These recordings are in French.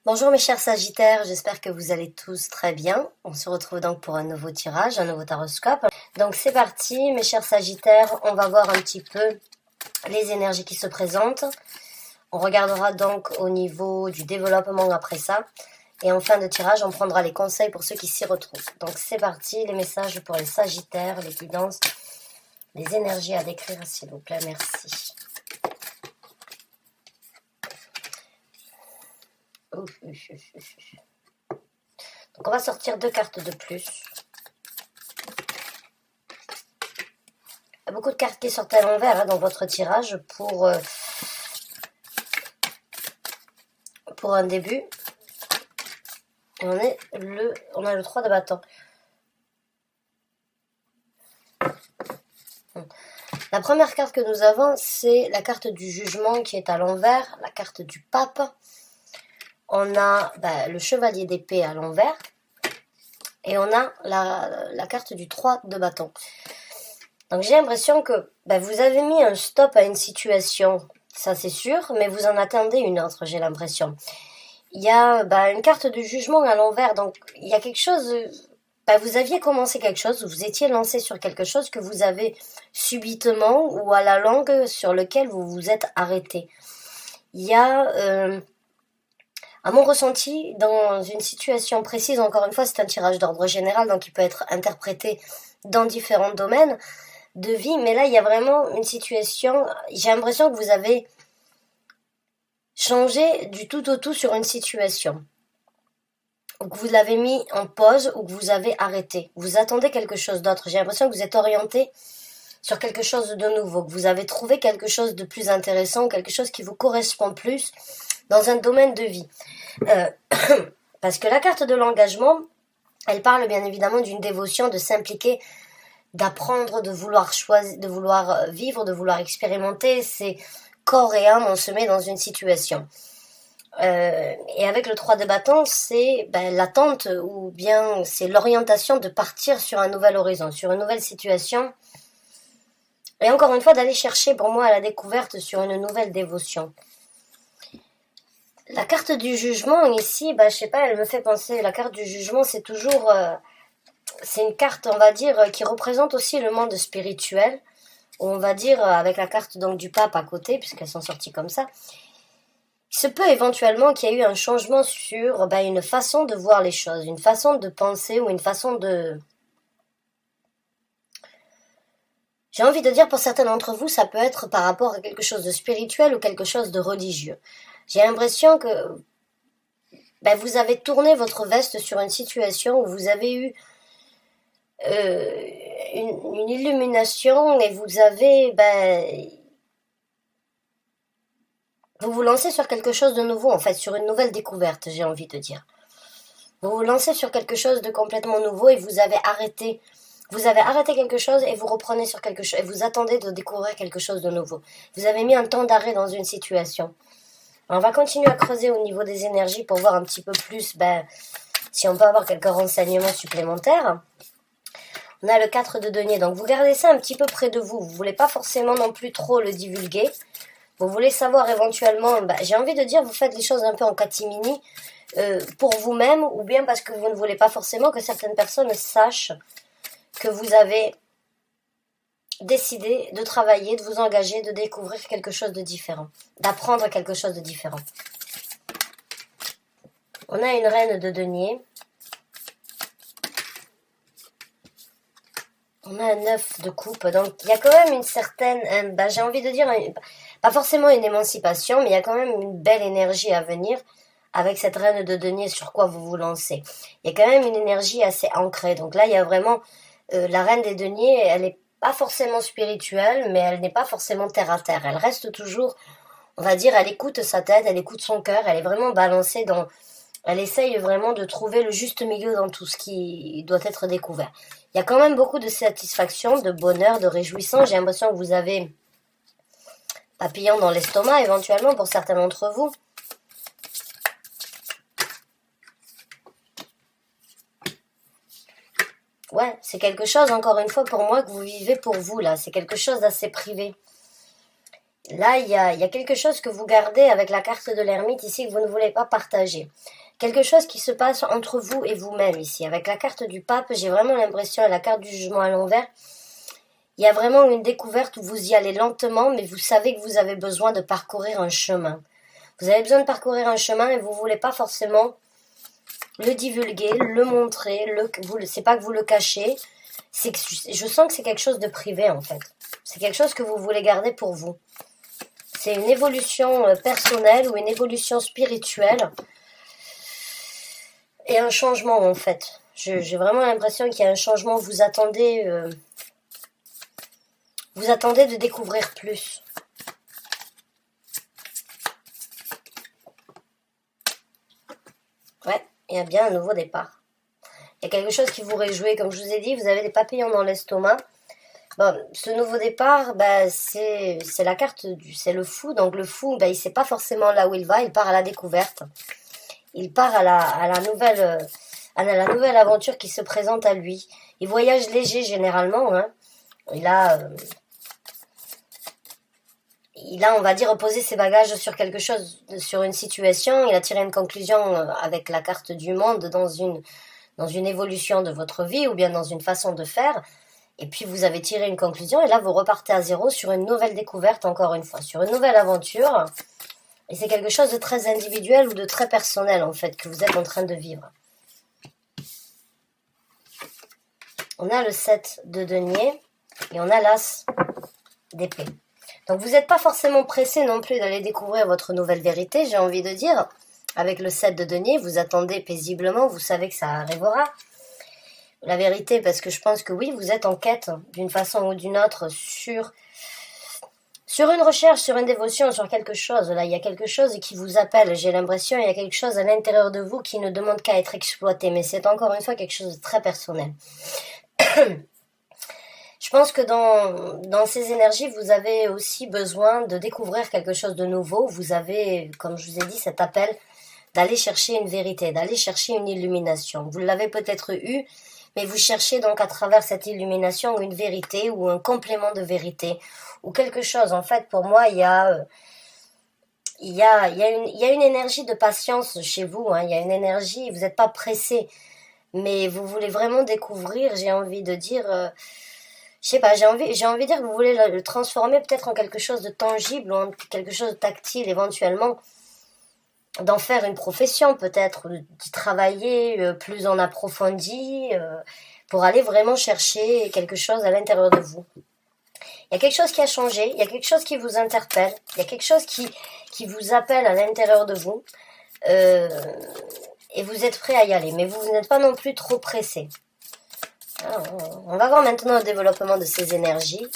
Bonjour mes chers Sagittaires, j'espère que vous allez tous très bien. On se retrouve donc pour un nouveau tirage, un nouveau taroscope. Donc c'est parti mes chers Sagittaires, on va voir un petit peu les énergies qui se présentent. On regardera donc au niveau du développement après ça. Et en fin de tirage, on prendra les conseils pour ceux qui s'y retrouvent. Donc c'est parti, les messages pour les Sagittaires, les guidances, les énergies à décrire s'il vous plaît, merci. Donc on va sortir 2 cartes de plus. Il y a beaucoup de cartes qui sortent à l'envers dans votre tirage pour un début. Et on a le 3 de bâton. La première carte que nous avons, c'est la carte du jugement qui est à l'envers, la carte du pape. On a le chevalier d'épée à l'envers. Et on a la carte du 3 de bâton. Donc j'ai l'impression que vous avez mis un stop à une situation, ça c'est sûr, mais vous en attendez une autre, j'ai l'impression. Il y a une carte de jugement à l'envers, donc il y a quelque chose... vous aviez commencé quelque chose, vous étiez lancé sur quelque chose que vous avez subitement ou à la longue sur lequel vous vous êtes arrêté. Il y a... à mon ressenti, dans une situation précise, encore une fois, c'est un tirage d'ordre général, donc il peut être interprété dans différents domaines de vie, mais là, il y a vraiment une situation, j'ai l'impression que vous avez changé du tout au tout sur une situation, ou que vous l'avez mis en pause, ou que vous avez arrêté. Vous attendez quelque chose d'autre. J'ai l'impression que vous êtes orienté sur quelque chose de nouveau, que vous avez trouvé quelque chose de plus intéressant, quelque chose qui vous correspond plus dans un domaine de vie. Parce que la carte de l'engagement, elle parle bien évidemment d'une dévotion, de s'impliquer, d'apprendre, de vouloir choisir, de vouloir vivre, de vouloir expérimenter. C'est corps et âme, on se met dans une situation. Et avec le 3 de bâton, c'est l'attente ou bien c'est l'orientation de partir sur un nouvel horizon, sur une nouvelle situation. Et encore une fois, d'aller chercher pour moi la découverte sur une nouvelle dévotion. La carte du jugement ici, je sais pas, elle me fait penser, la carte du jugement c'est toujours, c'est une carte on va dire qui représente aussi le monde spirituel, où on va dire avec la carte donc du pape à côté, puisqu'elles sont sorties comme ça, il se peut éventuellement qu'il y ait eu un changement sur une façon de voir les choses, une façon de penser ou une façon de... J'ai envie de dire pour certains d'entre vous, ça peut être par rapport à quelque chose de spirituel ou quelque chose de religieux. J'ai l'impression que vous avez tourné votre veste sur une situation où vous avez eu une illumination et vous avez... vous vous lancez sur quelque chose de nouveau, en fait, sur une nouvelle découverte, j'ai envie de dire. Vous vous lancez sur quelque chose de complètement nouveau et vous avez arrêté. Vous avez arrêté quelque chose et vous reprenez sur quelque chose et vous attendez de découvrir quelque chose de nouveau. Vous avez mis un temps d'arrêt dans une situation. On va continuer à creuser au niveau des énergies pour voir un petit peu plus si on peut avoir quelques renseignements supplémentaires. On a le 4 de denier, donc vous gardez ça un petit peu près de vous. Vous ne voulez pas forcément non plus trop le divulguer. Vous voulez savoir éventuellement, j'ai envie de dire, vous faites les choses un peu en catimini pour vous-même ou bien parce que vous ne voulez pas forcément que certaines personnes sachent que vous avez décidé de travailler, de vous engager, de découvrir quelque chose de différent, d'apprendre quelque chose de différent. On a une reine de denier. On a un 9 de coupe. Donc, il y a quand même une certaine... j'ai envie de dire, pas forcément une émancipation, mais il y a quand même une belle énergie à venir avec cette reine de denier sur quoi vous vous lancez. Il y a quand même une énergie assez ancrée. Donc là, il y a vraiment... la reine des deniers, elle est pas forcément spirituelle, mais elle n'est pas forcément terre à terre. Elle reste toujours, on va dire, elle écoute sa tête, elle écoute son cœur, elle est vraiment balancée dans... Elle essaye vraiment de trouver le juste milieu dans tout ce qui doit être découvert. Il y a quand même beaucoup de satisfaction, de bonheur, de réjouissance. J'ai l'impression que vous avez papillon dans l'estomac, éventuellement, pour certains d'entre vous. Ouais, c'est quelque chose, encore une fois, pour moi, que vous vivez pour vous, là. C'est quelque chose d'assez privé. Là, il y a quelque chose que vous gardez avec la carte de l'ermite ici que vous ne voulez pas partager. Quelque chose qui se passe entre vous et vous-même ici. Avec la carte du pape, j'ai vraiment l'impression, et la carte du jugement à l'envers, il y a vraiment une découverte où vous y allez lentement, mais vous savez que vous avez besoin de parcourir un chemin. Vous avez besoin de parcourir un chemin et vous ne voulez pas forcément le divulguer, le montrer, c'est pas que vous le cachez, c'est que je sens que c'est quelque chose de privé en fait. C'est quelque chose que vous voulez garder pour vous. C'est une évolution personnelle ou une évolution spirituelle et un changement en fait. J'ai vraiment l'impression qu'il y a un changement, vous attendez de découvrir plus. Ouais, il y a bien un nouveau départ. Il y a quelque chose qui vous réjouit, comme je vous ai dit, vous avez des papillons dans l'estomac. Bon, ce nouveau départ, c'est la carte c'est le fou. Donc le fou, il sait pas forcément là où il va, il part à la découverte. Il part à la nouvelle aventure qui se présente à lui. Il voyage léger généralement, hein. Il a, on va dire, posé ses bagages sur quelque chose, sur une situation. Il a tiré une conclusion avec la carte du monde dans une évolution de votre vie ou bien dans une façon de faire. Et puis vous avez tiré une conclusion et là vous repartez à zéro sur une nouvelle découverte, encore une fois, sur une nouvelle aventure. Et c'est quelque chose de très individuel ou de très personnel en fait que vous êtes en train de vivre. On a le 7 de denier et on a l'as d'épée. Donc vous n'êtes pas forcément pressé non plus d'aller découvrir votre nouvelle vérité, j'ai envie de dire. Avec le 7 de denier, vous attendez paisiblement, vous savez que ça arrivera. La vérité, parce que je pense que oui, vous êtes en quête d'une façon ou d'une autre sur une recherche, sur une dévotion, sur quelque chose. Là, il y a quelque chose qui vous appelle, j'ai l'impression, il y a quelque chose à l'intérieur de vous qui ne demande qu'à être exploité, mais c'est encore une fois quelque chose de très personnel. Je pense que dans ces énergies, vous avez aussi besoin de découvrir quelque chose de nouveau. Vous avez, comme je vous ai dit, cet appel d'aller chercher une vérité, d'aller chercher une illumination. Vous l'avez peut-être eu, mais vous cherchez donc à travers cette illumination une vérité ou un complément de vérité ou quelque chose. En fait, pour moi, il y a une énergie de patience chez vous. Hein. Il y a une énergie, vous n'êtes pas pressé, mais vous voulez vraiment découvrir. J'ai envie de dire, je sais pas, j'ai envie de dire que vous voulez le transformer peut-être en quelque chose de tangible ou en quelque chose de tactile éventuellement. D'en faire une profession peut-être, d'y travailler plus en approfondi pour aller vraiment chercher quelque chose à l'intérieur de vous. Il y a quelque chose qui a changé, il y a quelque chose qui vous interpelle, il y a quelque chose qui vous appelle à l'intérieur de vous et vous êtes prêt à y aller, mais vous n'êtes pas non plus trop pressé. Alors, on va voir maintenant le développement de ces énergies.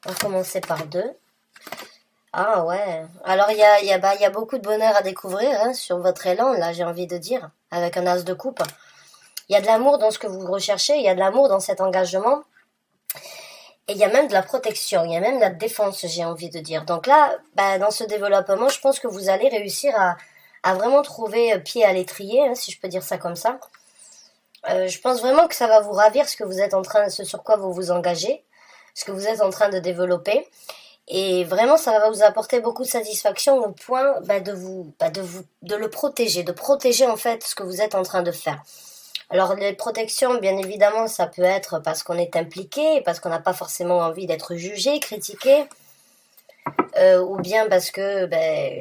On va commencer par 2. Ah ouais. Alors il y a beaucoup de bonheur à découvrir hein, sur votre élan, là j'ai envie de dire, avec un as de coupe. Il y a de l'amour dans ce que vous recherchez, il y a de l'amour dans cet engagement. Et il y a même de la protection, il y a même de la défense, j'ai envie de dire. Donc là, dans ce développement, je pense que vous allez réussir à vraiment trouver pied à l'étrier, hein, si je peux dire ça comme ça. Je pense vraiment que ça va vous ravir ce sur quoi vous vous engagez, ce que vous êtes en train de développer. Et vraiment, ça va vous apporter beaucoup de satisfaction au point de le protéger, de protéger en fait ce que vous êtes en train de faire. Alors les protections, bien évidemment, ça peut être parce qu'on est impliqué, parce qu'on n'a pas forcément envie d'être jugé, critiqué, ou bien parce que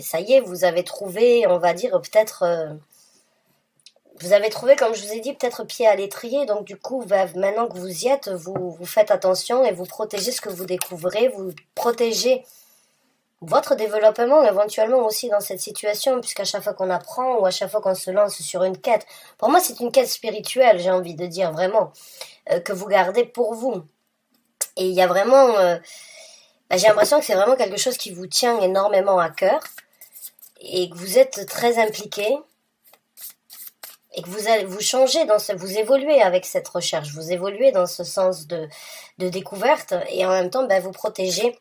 ça y est, vous avez trouvé, on va dire peut-être, vous avez trouvé, comme je vous ai dit, peut-être pied à l'étrier. Donc du coup, maintenant que vous y êtes, vous faites attention et vous protégez ce que vous découvrez, vous protégez votre développement éventuellement aussi dans cette situation, puisqu'à chaque fois qu'on apprend ou à chaque fois qu'on se lance sur une quête, pour moi c'est une quête spirituelle, j'ai envie de dire vraiment, que vous gardez pour vous. Et il y a vraiment, j'ai l'impression que c'est vraiment quelque chose qui vous tient énormément à cœur et que vous êtes très impliqué et que vous changez vous évoluez avec cette recherche, vous évoluez dans ce sens de découverte et en même temps vous protégez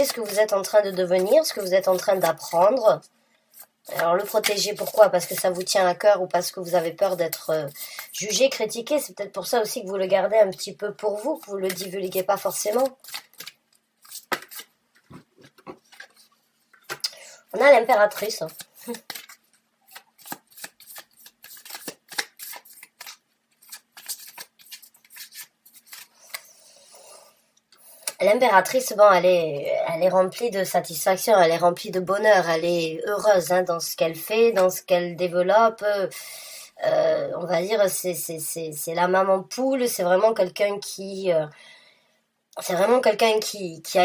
ce que vous êtes en train de devenir, ce que vous êtes en train d'apprendre. Alors le protéger, pourquoi? Parce que ça vous tient à cœur ou parce que vous avez peur d'être jugé, critiqué. C'est peut-être pour ça aussi que vous le gardez un petit peu pour vous, que vous ne le divulguez pas forcément. On a l'impératrice. L'impératrice, bon, elle est remplie de satisfaction, elle est remplie de bonheur, elle est heureuse hein, dans ce qu'elle fait, dans ce qu'elle développe. On va dire, c'est la maman poule, c'est vraiment quelqu'un qui a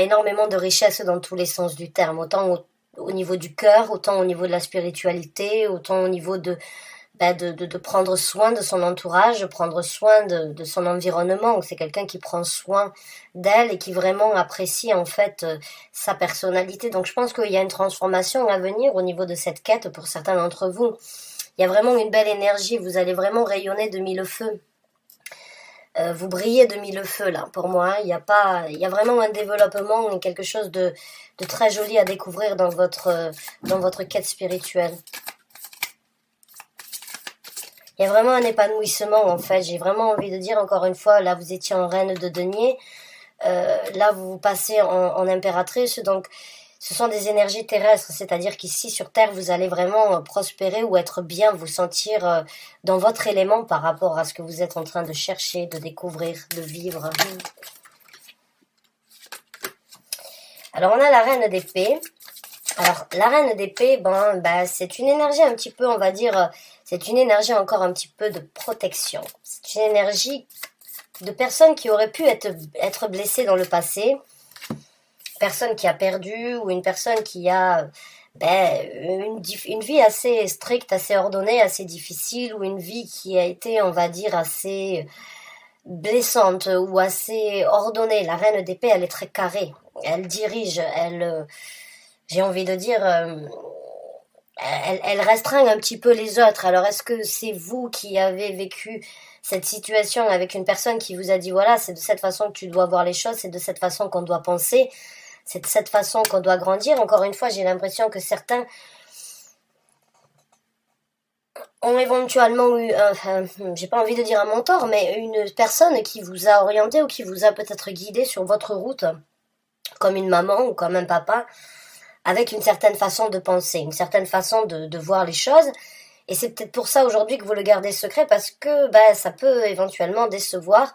énormément de richesse dans tous les sens du terme, autant au niveau du cœur, autant au niveau de la spiritualité, autant au niveau de prendre soin de son entourage, prendre soin de son environnement. C'est quelqu'un qui prend soin d'elle et qui vraiment apprécie en fait sa personnalité. Donc je pense qu'il y a une transformation à venir au niveau de cette quête pour certains d'entre vous. Il y a vraiment une belle énergie, vous allez vraiment rayonner de mille feux. Vous brillez de mille feux là, pour moi. Il y a vraiment un développement, quelque chose de très joli à découvrir dans votre quête spirituelle. Il y a vraiment un épanouissement en fait. J'ai vraiment envie de dire encore une fois, là vous étiez en reine de denier, là vous passez en impératrice, donc ce sont des énergies terrestres, c'est-à-dire qu'ici sur Terre vous allez vraiment prospérer ou être bien, vous sentir dans votre élément par rapport à ce que vous êtes en train de chercher, de découvrir, de vivre. Alors on a la reine d'épée. Alors la reine d'épée, c'est une énergie un petit peu, on va dire, c'est une énergie encore un petit peu de protection. C'est une énergie de personne qui aurait pu être blessée dans le passé, personne qui a perdu ou une personne qui a une vie assez stricte, assez ordonnée, assez difficile, ou une vie qui a été, on va dire, assez blessante ou assez ordonnée. La reine d'épée, elle est très carrée, elle dirige, j'ai envie de dire, elle restreint un petit peu les autres. Alors est-ce que c'est vous qui avez vécu cette situation avec une personne qui vous a dit voilà, c'est de cette façon que tu dois voir les choses, c'est de cette façon qu'on doit penser, c'est de cette façon qu'on doit grandir. Encore une fois, j'ai l'impression que certains ont éventuellement eu, j'ai pas envie de dire un mentor, mais une personne qui vous a orienté ou qui vous a peut-être guidé sur votre route, comme une maman ou comme un papa, avec une certaine façon de penser, une certaine façon de voir les choses. Et c'est peut-être pour ça aujourd'hui que vous le gardez secret, parce que ça peut éventuellement décevoir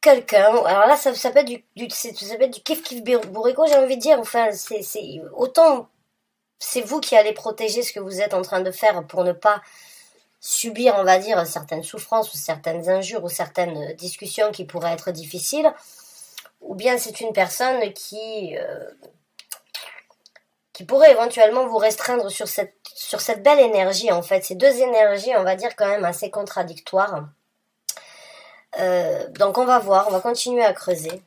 quelqu'un. Alors là, ça peut être ça peut être du kiff bourrico, j'ai envie de dire. Enfin, c'est autant c'est vous qui allez protéger ce que vous êtes en train de faire pour ne pas subir, on va dire, certaines souffrances ou certaines injures ou certaines discussions qui pourraient être difficiles, ou bien c'est une personne qui pourrait éventuellement vous restreindre sur cette belle énergie, en fait. Ces deux énergies, on va dire, quand même assez contradictoires. Donc on va voir, on va continuer à creuser.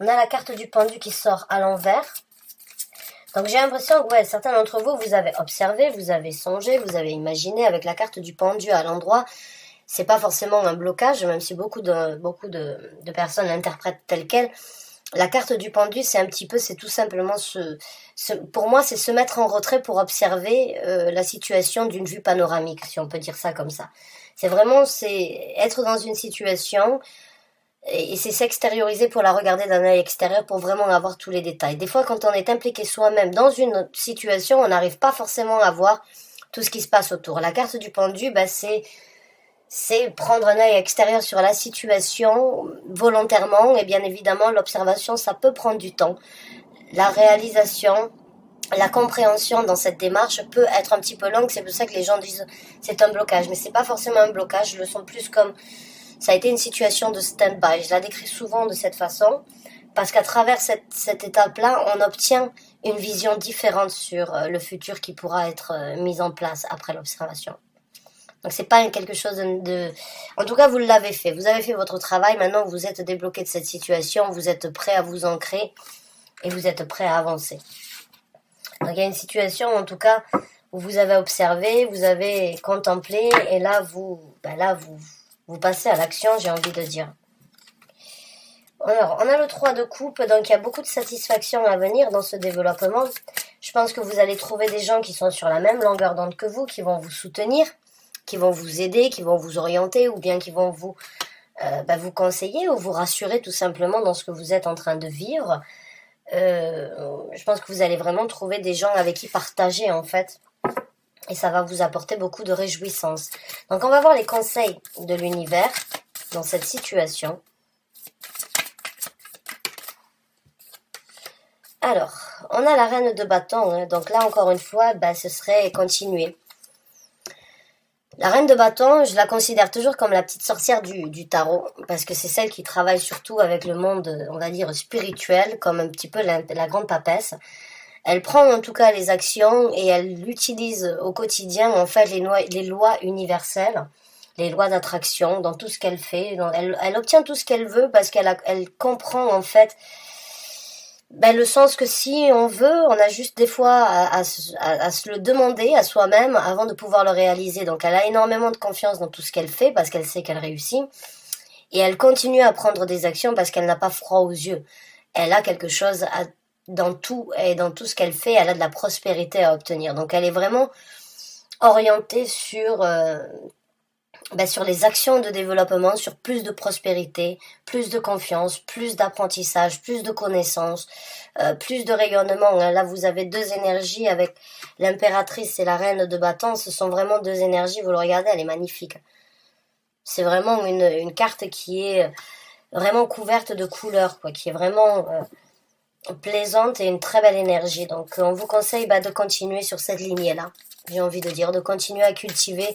On a la carte du pendu qui sort à l'envers. Donc j'ai l'impression que certains d'entre vous, vous avez observé, vous avez songé, vous avez imaginé avec la carte du pendu à l'endroit. C'est pas forcément un blocage, même si beaucoup de personnes l'interprètent tel quel. La carte du pendu, c'est un petit peu, c'est tout simplement pour moi, c'est se mettre en retrait pour observer la situation d'une vue panoramique, si on peut dire ça comme ça. C'est être dans une situation et c'est s'extérioriser pour la regarder d'un œil extérieur pour vraiment avoir tous les détails. Des fois, quand on est impliqué soi-même dans une situation, on n'arrive pas forcément à voir tout ce qui se passe autour. La carte du pendu, c'est prendre un œil extérieur sur la situation volontairement, et bien évidemment l'observation ça peut prendre du temps. La réalisation, la compréhension dans cette démarche peut être un petit peu longue, c'est pour ça que les gens disent c'est un blocage, mais c'est pas forcément un blocage, je le sens plus comme ça a été une situation de stand-by. Je la décris souvent de cette façon parce qu'à travers cette étape-là, on obtient une vision différente sur le futur qui pourra être mis en place après l'observation. Donc c'est pas quelque chose de... En tout cas, vous l'avez fait. Vous avez fait votre travail. Maintenant, vous êtes débloqué de cette situation. Vous êtes prêt à vous ancrer et vous êtes prêt à avancer. Donc il y a une situation, en tout cas, où vous avez observé, vous avez contemplé et là, vous vous passez à l'action, j'ai envie de dire. Alors, on a le 3 de coupe, donc il y a beaucoup de satisfaction à venir dans ce développement. Je pense que vous allez trouver des gens qui sont sur la même longueur d'onde que vous, qui vont vous soutenir, qui vont vous aider, qui vont vous orienter, ou bien qui vont vous conseiller ou vous rassurer tout simplement dans ce que vous êtes en train de vivre. Je pense que vous allez vraiment trouver des gens avec qui partager en fait. Et ça va vous apporter beaucoup de réjouissance. Donc on va voir les conseils de l'univers dans cette situation. Alors, on a la reine de bâton, hein. Donc là encore une fois, ce serait continuer. La reine de bâton, je la considère toujours comme la petite sorcière du tarot, parce que c'est celle qui travaille surtout avec le monde, on va dire, spirituel, comme un petit peu la grande papesse. Elle prend en tout cas les actions et elle utilise au quotidien en fait les lois universelles, les lois d'attraction dans tout ce qu'elle fait. Elle obtient tout ce qu'elle veut parce qu'elle comprend en fait le sens que si on veut, on a juste des fois à se le demander à soi-même avant de pouvoir le réaliser. Donc elle a énormément de confiance dans tout ce qu'elle fait parce qu'elle sait qu'elle réussit. Et elle continue à prendre des actions parce qu'elle n'a pas froid aux yeux. Elle a quelque chose dans tout et dans tout ce qu'elle fait, elle a de la prospérité à obtenir. Donc elle est vraiment orientée sur les actions de développement, sur plus de prospérité, plus de confiance, plus d'apprentissage, plus de connaissances, plus de rayonnement. Là, vous avez deux énergies avec l'impératrice et la reine de bâton. Ce sont vraiment deux énergies. Vous le regardez, elle est magnifique. C'est vraiment une carte qui est vraiment couverte de couleurs, quoi, qui est vraiment plaisante et une très belle énergie. Donc, on vous conseille de continuer sur cette lignée-là. J'ai envie de dire, de continuer à cultiver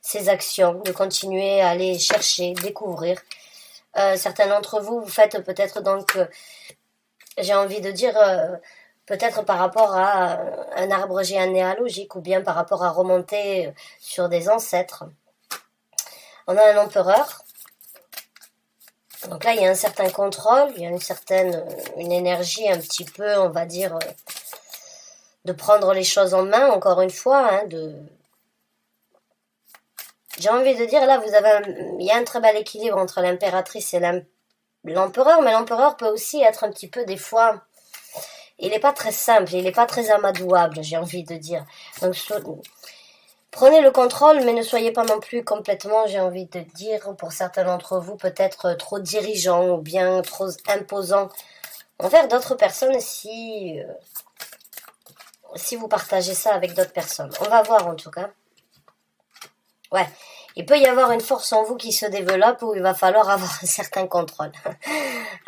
ces actions, de continuer à aller chercher, découvrir. Certains d'entre vous, vous faites peut-être donc, j'ai envie de dire, peut-être par rapport à un arbre généalogique ou bien par rapport à remonter sur des ancêtres. On a un empereur. Donc là, il y a un certain contrôle, il y a une énergie un petit peu, on va dire, de prendre les choses en main, encore une fois, j'ai envie de dire, là, il y a un très bel équilibre entre l'impératrice et l'empereur, mais l'empereur peut aussi être un petit peu, des fois, il n'est pas très simple, il n'est pas très amadouable, j'ai envie de dire. Donc, prenez le contrôle, mais ne soyez pas non plus complètement, j'ai envie de dire, pour certains d'entre vous, peut-être trop dirigeant ou bien trop imposant envers d'autres personnes si vous partagez ça avec d'autres personnes. On va voir en tout cas. Ouais, il peut y avoir une force en vous qui se développe où il va falloir avoir un certain contrôle.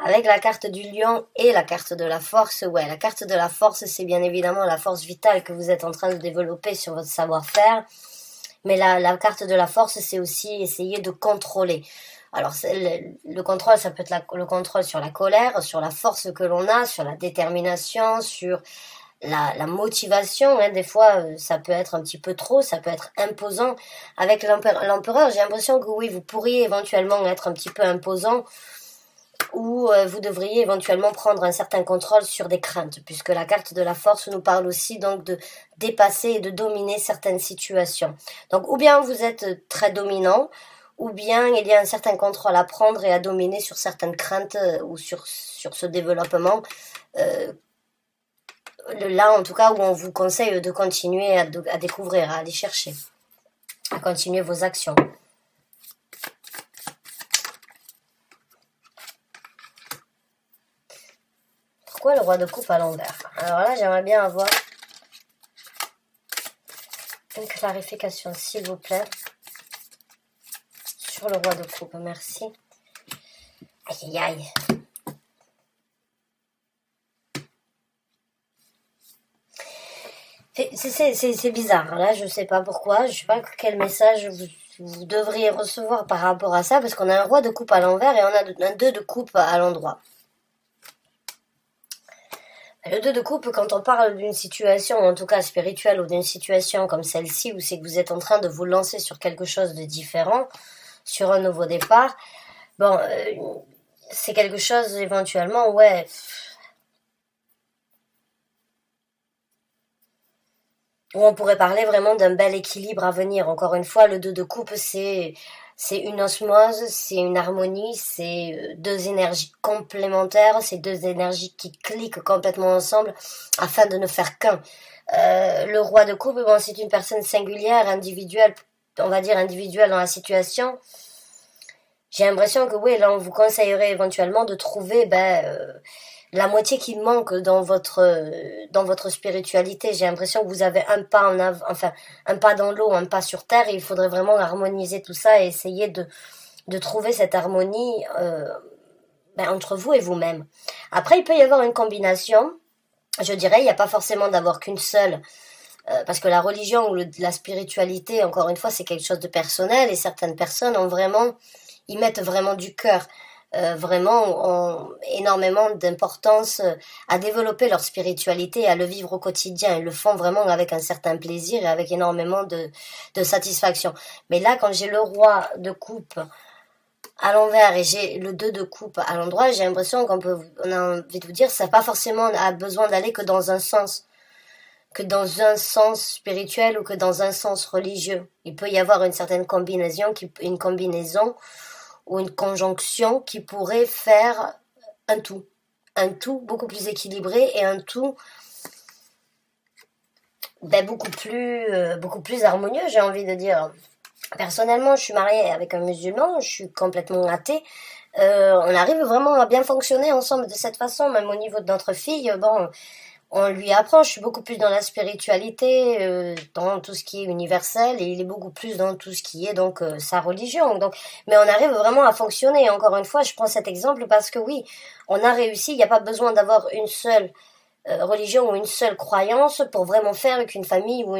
Avec la carte du lion et la carte de la force, la carte de la force, c'est bien évidemment la force vitale que vous êtes en train de développer sur votre savoir-faire. Mais la carte de la force, c'est aussi essayer de contrôler. Alors, le contrôle, ça peut être le contrôle sur la colère, sur la force que l'on a, sur la détermination, sur la motivation. Des fois, ça peut être un petit peu trop, ça peut être imposant. Avec l'empereur, j'ai l'impression que oui, vous pourriez éventuellement être un petit peu imposant ou vous devriez éventuellement prendre un certain contrôle sur des craintes, puisque la carte de la force nous parle aussi donc de dépasser et de dominer certaines situations. Donc, ou bien vous êtes très dominant, ou bien il y a un certain contrôle à prendre et à dominer sur certaines craintes ou sur ce développement. Là, en tout cas, où on vous conseille de continuer à découvrir, à aller chercher, à continuer vos actions. Pourquoi le roi de coupe à l'envers? Alors là, j'aimerais bien avoir une clarification, s'il vous plaît, sur le roi de coupe. Merci. Aïe, aïe, aïe. C'est bizarre, là, je sais pas pourquoi, je sais pas quel message vous devriez recevoir par rapport à ça, parce qu'on a un roi de coupe à l'envers et on a un 2 de coupe à l'endroit. Le 2 de coupe, quand on parle d'une situation, en tout cas spirituelle, ou d'une situation comme celle-ci, où c'est que vous êtes en train de vous lancer sur quelque chose de différent, sur un nouveau départ, c'est quelque chose éventuellement, Ou on pourrait parler vraiment d'un bel équilibre à venir. Encore une fois, le 2 de coupe, c'est une osmose, c'est une harmonie, c'est deux énergies complémentaires, c'est deux énergies qui cliquent complètement ensemble afin de ne faire qu'un. Le roi de coupe, bon, c'est une personne singulière, individuelle, on va dire individuelle dans la situation. J'ai l'impression que oui, là, on vous conseillerait éventuellement de trouver la moitié qui manque dans votre spiritualité. J'ai l'impression que vous avez un pas en avant, enfin un pas dans l'eau, un pas sur terre, et il faudrait vraiment harmoniser tout ça et essayer de trouver cette harmonie entre vous et vous-même. Après, il peut y avoir une combination. Je dirais, il n'y a pas forcément d'avoir qu'une seule, parce que la religion ou la spiritualité, encore une fois, c'est quelque chose de personnel, et certaines personnes y mettent vraiment du cœur. Vraiment ont énormément d'importance à développer leur spiritualité et à le vivre au quotidien. Ils le font vraiment avec un certain plaisir et avec énormément de satisfaction. Mais là, quand j'ai le roi de coupe à l'envers et j'ai le 2 de coupe à l'endroit, j'ai l'impression on a envie de vous dire, ça n'a pas forcément besoin d'aller que dans un sens spirituel ou que dans un sens religieux. Il peut y avoir une certaine combinaison ou une conjonction qui pourrait faire un tout beaucoup plus équilibré et un tout beaucoup plus harmonieux, j'ai envie de dire. Personnellement, je suis mariée avec un musulman, je suis complètement athée. On arrive vraiment à bien fonctionner ensemble de cette façon, même au niveau de notre fille. Bon, on lui apprend, je suis beaucoup plus dans la spiritualité, dans tout ce qui est universel, et il est beaucoup plus dans tout ce qui est donc sa religion. Donc, mais on arrive vraiment à fonctionner. Encore une fois, je prends cet exemple parce que oui, on a réussi. Il n'y a pas besoin d'avoir une seule religion ou une seule croyance pour vraiment faire qu'une famille ou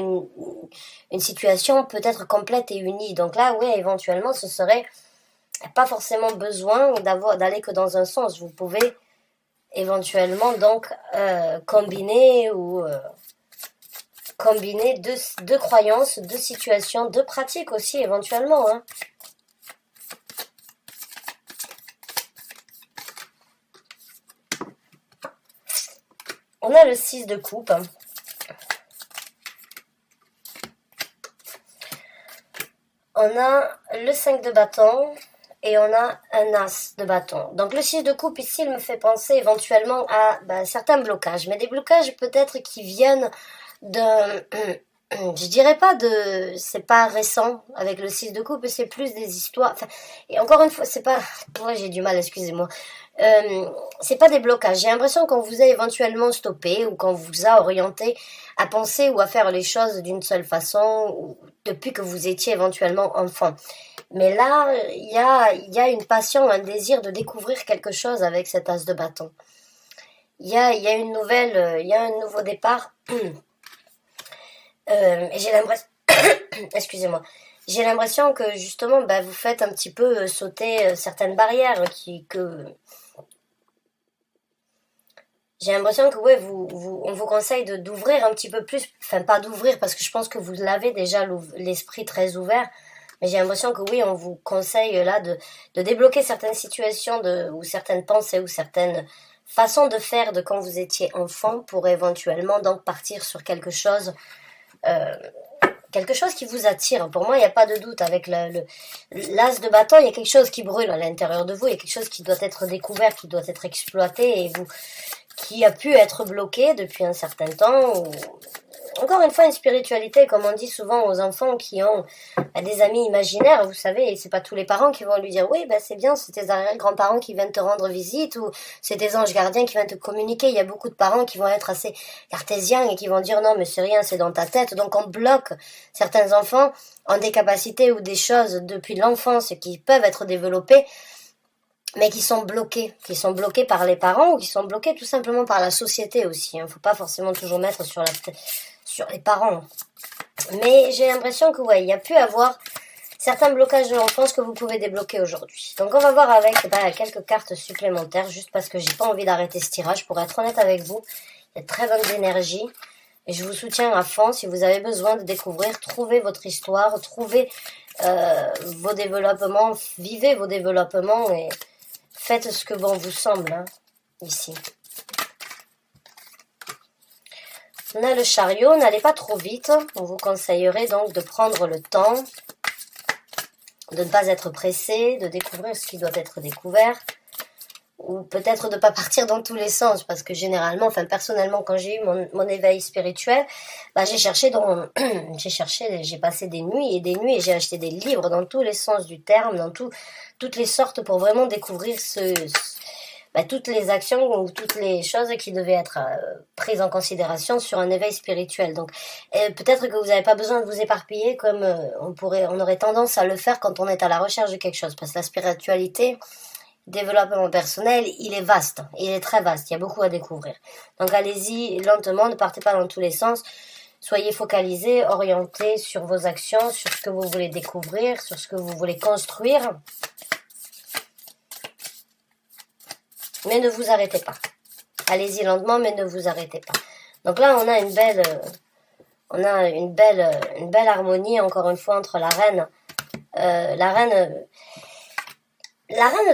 une situation peut être complète et unie. Donc là, oui, éventuellement, ce serait pas forcément besoin d'aller que dans un sens. Vous pouvez éventuellement donc combiner deux croyances, deux situations, deux pratiques aussi éventuellement. Hein. On a le 6 de coupe. On a le 5 de bâton et on a un as de bâton. Donc le 6 de coupe ici, il me fait penser éventuellement à certains blocages, mais des blocages peut-être qui viennent d'un... Je dirais pas c'est pas récent avec le 6 de coupe, c'est plus des histoires. Enfin, et encore une fois, c'est pas. Ouais, j'ai du mal, excusez-moi. C'est pas des blocages. J'ai l'impression qu'on vous a éventuellement stoppé ou qu'on vous a orienté à penser ou à faire les choses d'une seule façon depuis que vous étiez éventuellement enfant. Mais là, il y a une passion, un désir de découvrir quelque chose avec cet as de bâton. Il y a il y a un nouveau départ. Et j'ai l'impression, excusez-moi, j'ai l'impression que justement, vous faites un petit peu sauter certaines barrières j'ai l'impression que ouais, on vous conseille d'ouvrir un petit peu plus, enfin pas d'ouvrir parce que je pense que vous l'avez déjà l'esprit très ouvert, mais j'ai l'impression que oui, on vous conseille là de débloquer certaines situations ou certaines pensées ou certaines façons de faire de quand vous étiez enfant pour éventuellement donc partir sur quelque chose qui vous attire. Pour moi, il n'y a pas de doute avec l'as de bâton, il y a quelque chose qui brûle à l'intérieur de vous, il y a quelque chose qui doit être découvert, qui doit être exploité et qui a pu être bloqué depuis un certain temps. Encore une fois, une spiritualité, comme on dit souvent aux enfants qui ont des amis imaginaires, vous savez, et c'est pas tous les parents qui vont lui dire oui, c'est bien, c'est tes arrière-grands-parents qui viennent te rendre visite ou c'est tes anges gardiens qui viennent te communiquer. Il y a beaucoup de parents qui vont être assez cartésiens et qui vont dire non, mais c'est rien, c'est dans ta tête. Donc on bloque certains enfants en des capacités ou des choses depuis l'enfance qui peuvent être développées, mais qui sont bloqués par les parents ou qui sont bloqués tout simplement par la société aussi. Faut pas forcément toujours mettre sur les parents. Mais j'ai l'impression que il y a pu avoir certains blocages de l'enfance que vous pouvez débloquer aujourd'hui. Donc on va voir avec quelques cartes supplémentaires, juste parce que j'ai pas envie d'arrêter ce tirage. Pour être honnête avec vous, il y a de très bonnes énergies. Et je vous soutiens à fond. Si vous avez besoin de découvrir, trouvez votre histoire, trouvez vos développements, vivez vos développements et faites ce que bon vous semble, ici. On a le chariot, n'allez pas trop vite. On vous conseillerait donc de prendre le temps, de ne pas être pressé, de découvrir ce qui doit être découvert. Ou peut-être de ne pas partir dans tous les sens, parce que généralement, enfin personnellement, quand j'ai eu mon éveil spirituel, bah, j'ai passé des nuits et j'ai acheté des livres dans tous les sens du terme, dans toutes les sortes pour vraiment découvrir toutes les actions ou toutes les choses qui devaient être prises en considération sur un éveil spirituel. Donc peut-être que vous n'avez pas besoin de vous éparpiller comme on aurait tendance à le faire quand on est à la recherche de quelque chose, parce que la spiritualité, développement personnel, il est vaste, il est très vaste, il y a beaucoup à découvrir. Donc allez-y lentement, ne partez pas dans tous les sens, soyez focalisés, orientés sur vos actions, sur ce que vous voulez découvrir, sur ce que vous voulez construire. Mais ne vous arrêtez pas. Allez-y lentement, mais ne vous arrêtez pas. Donc là, on a une belle harmonie, encore une fois, entre la reine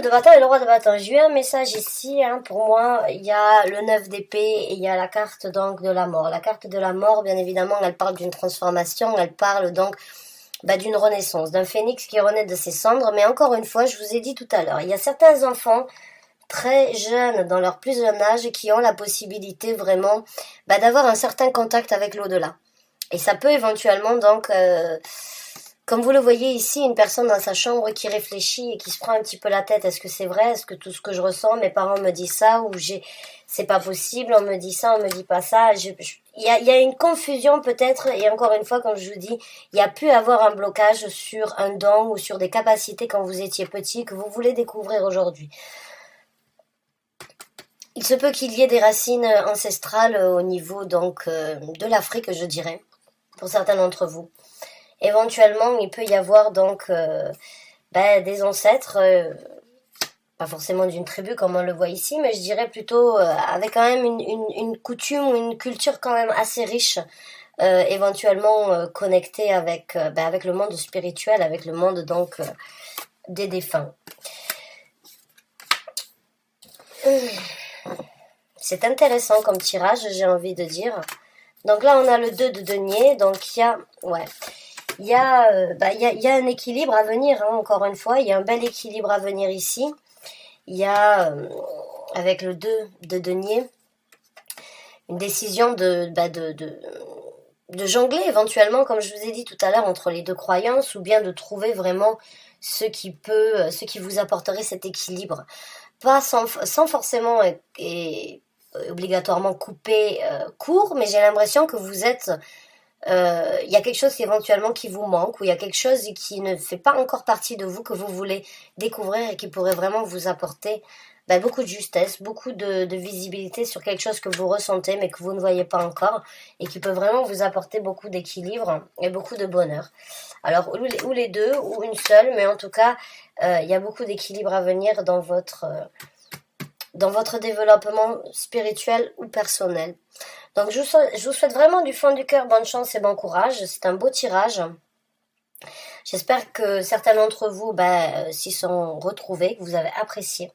de bâton et le roi de bâton. J'ai eu un message ici, pour moi, il y a le 9 d'épée et il y a la carte donc de la mort. La carte de la mort, bien évidemment, elle parle d'une transformation, elle parle donc d'une renaissance, d'un phénix qui renaît de ses cendres. Mais encore une fois, je vous ai dit tout à l'heure, il y a certains enfants très jeunes, dans leur plus jeune âge, qui ont la possibilité vraiment d'avoir un certain contact avec l'au-delà. Et ça peut éventuellement donc... comme vous le voyez ici, une personne dans sa chambre qui réfléchit et qui se prend un petit peu la tête. Est-ce que c'est vrai? Est-ce que tout ce que je ressens, mes parents me disent ça? Ou c'est pas possible, on me dit ça, on me dit pas ça. Il y a une confusion peut-être, et encore une fois, comme je vous dis, il y a pu avoir un blocage sur un don ou sur des capacités quand vous étiez petit que vous voulez découvrir aujourd'hui. Il se peut qu'il y ait des racines ancestrales au niveau donc de l'Afrique, je dirais, pour certains d'entre vous. Éventuellement, il peut y avoir donc des ancêtres, pas forcément d'une tribu comme on le voit ici, mais je dirais plutôt avec quand même une coutume ou une culture quand même assez riche, éventuellement connectée avec le monde spirituel, avec le monde donc des défunts. C'est intéressant comme tirage, j'ai envie de dire. Donc là, on a le 2 de denier, donc il y a un équilibre à venir, encore une fois, il y a un bel équilibre à venir ici. Il y a, avec le 2 de denier, une décision de jongler éventuellement, comme je vous ai dit tout à l'heure, entre les deux croyances, ou bien de trouver vraiment ce qui vous apporterait cet équilibre. Pas sans forcément et obligatoirement couper court, mais j'ai l'impression que vous êtes... il y a quelque chose éventuellement qui vous manque, ou il y a quelque chose qui ne fait pas encore partie de vous, que vous voulez découvrir et qui pourrait vraiment vous apporter beaucoup de justesse, beaucoup de visibilité sur quelque chose que vous ressentez mais que vous ne voyez pas encore, et qui peut vraiment vous apporter beaucoup d'équilibre et beaucoup de bonheur. Alors ou les deux, ou une seule, mais en tout cas il y a beaucoup d'équilibre à venir dans votre développement spirituel ou personnel. Donc je vous souhaite vraiment du fond du cœur bonne chance et bon courage. C'est un beau tirage. J'espère que certains d'entre vous s'y sont retrouvés, que vous avez apprécié.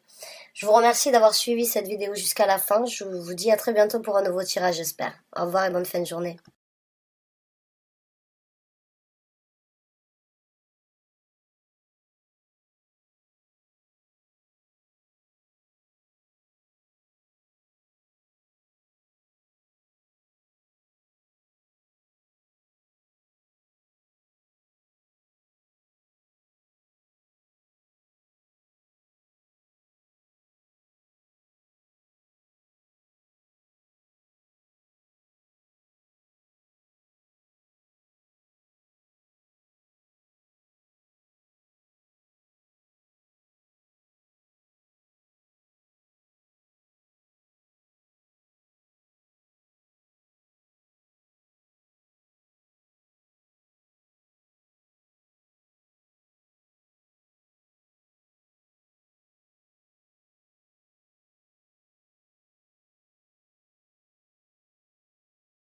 Je vous remercie d'avoir suivi cette vidéo jusqu'à la fin. Je vous dis à très bientôt pour un nouveau tirage, j'espère. Au revoir et bonne fin de journée.